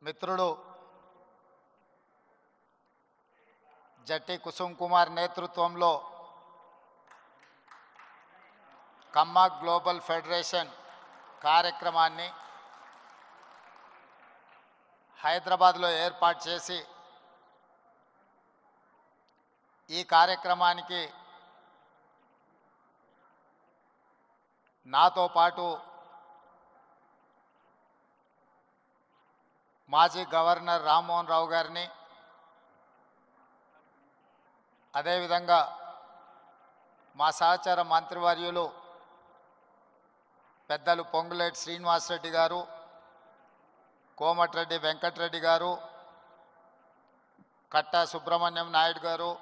మిత్రుడు జట్టి కుసుమ్ కుమార్ నేతృత్వంలో కమ్మ global federation కార్యక్రమాన్ని హైదరాబాద్లో ఏర్పాటు చేసి ఈ కార్యక్రమానికి నాతో పాటు మాజీ గవర్నర్ రామ్మోహన్ రావు గారిని, అదేవిధంగా మా సహచర మంత్రివర్యులు పెద్దలు పొంగులేటి శ్రీనివాసరెడ్డి గారు, కోమటిరెడ్డి వెంకటరెడ్డి గారు, కట్టా సుబ్రహ్మణ్యం నాయుడు గారు,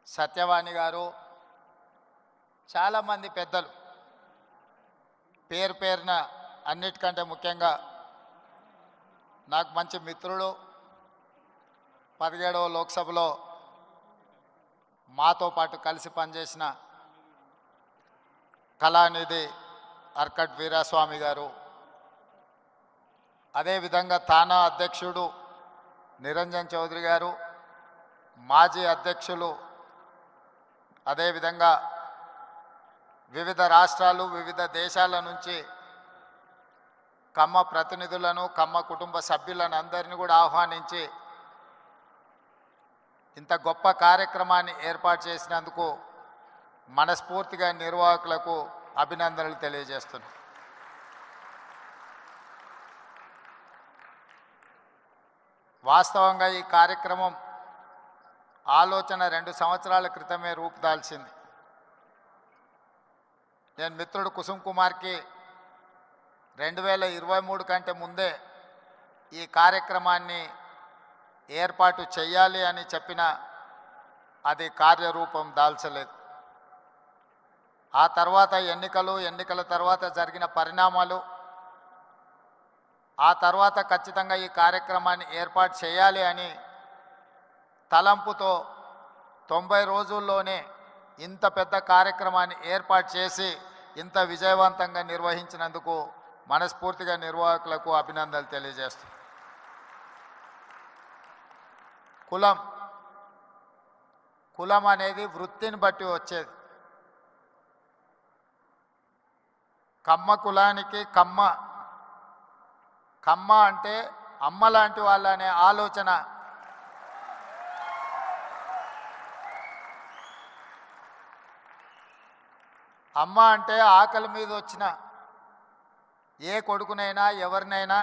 సత్యవాణి గారు, చాలామంది పెద్దలు పేరు పేరున అన్నిటికంటే ముఖ్యంగా నాకు మంచి మిత్రులు 17వ లోక్సభలో మాతో పాటు కలిసి పనిచేసిన కళానిధి అర్కట్ వీరాస్వామి గారు, అదేవిధంగా తానా అధ్యక్షుడు నిరంజన్ చౌదరి గారు, మాజీ అధ్యక్షులు, అదేవిధంగా వివిధ రాష్ట్రాలు వివిధ దేశాల నుంచి కమ్మ ప్రతినిధులను కమ్మ కుటుంబ సభ్యులను అందరినీ కూడా ఆహ్వానించి ఇంత గొప్ప కార్యక్రమాన్ని ఏర్పాటు చేసినందుకు మనస్ఫూర్తిగా నిర్వాహకులకు అభినందనలు తెలియజేస్తున్నాను. వాస్తవంగా ఈ కార్యక్రమం ఆలోచన 2 సంవత్సరాల క్రితమే రూపుదాల్చింది. నేను మిత్రుడు కుసుమ్ కుమార్కి 2023 కంటే ముందే ఈ కార్యక్రమాన్ని ఏర్పాటు చేయాలి అని చెప్పిన అది కార్యరూపం దాల్చలేదు. ఆ తర్వాత ఎన్నికల తర్వాత జరిగిన పరిణామాలు, ఆ తర్వాత ఖచ్చితంగా ఈ కార్యక్రమాన్ని ఏర్పాటు చేయాలి అని తలంపుతో 90 రోజుల్లోనే ఇంత పెద్ద కార్యక్రమాన్ని ఏర్పాటు చేసి ఇంత విజయవంతంగా నిర్వహించినందుకు మనస్ఫూర్తిగా నిర్వాహకులకు అభినందనలు తెలియజేస్తాను. కులం అనేది వృత్తిని బట్టి వచ్చేది. కమ్మ కులానికి కమ్మ అంటే అమ్మ లాంటి వాళ్ళ అనే ఆలోచన అమ్మ అంటే ఆకలి మీద వచ్చిన ఏ కొడుకునైనా ఎవరినైనా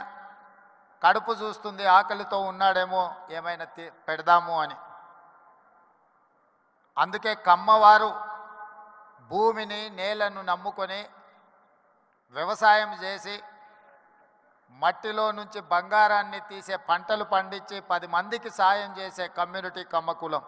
కడుపు చూస్తుంది, ఆకలితో ఉన్నాడేమో ఏమైనా పెడదాము అని. అందుకే కమ్మవారు భూమిని నేలను నమ్ముకొని వ్యవసాయం చేసి మట్టిలో నుంచి బంగారాన్ని తీసే పంటలు పండించి 10 మందికి సాయం చేసే కమ్యూనిటీ కమ్మ కులం.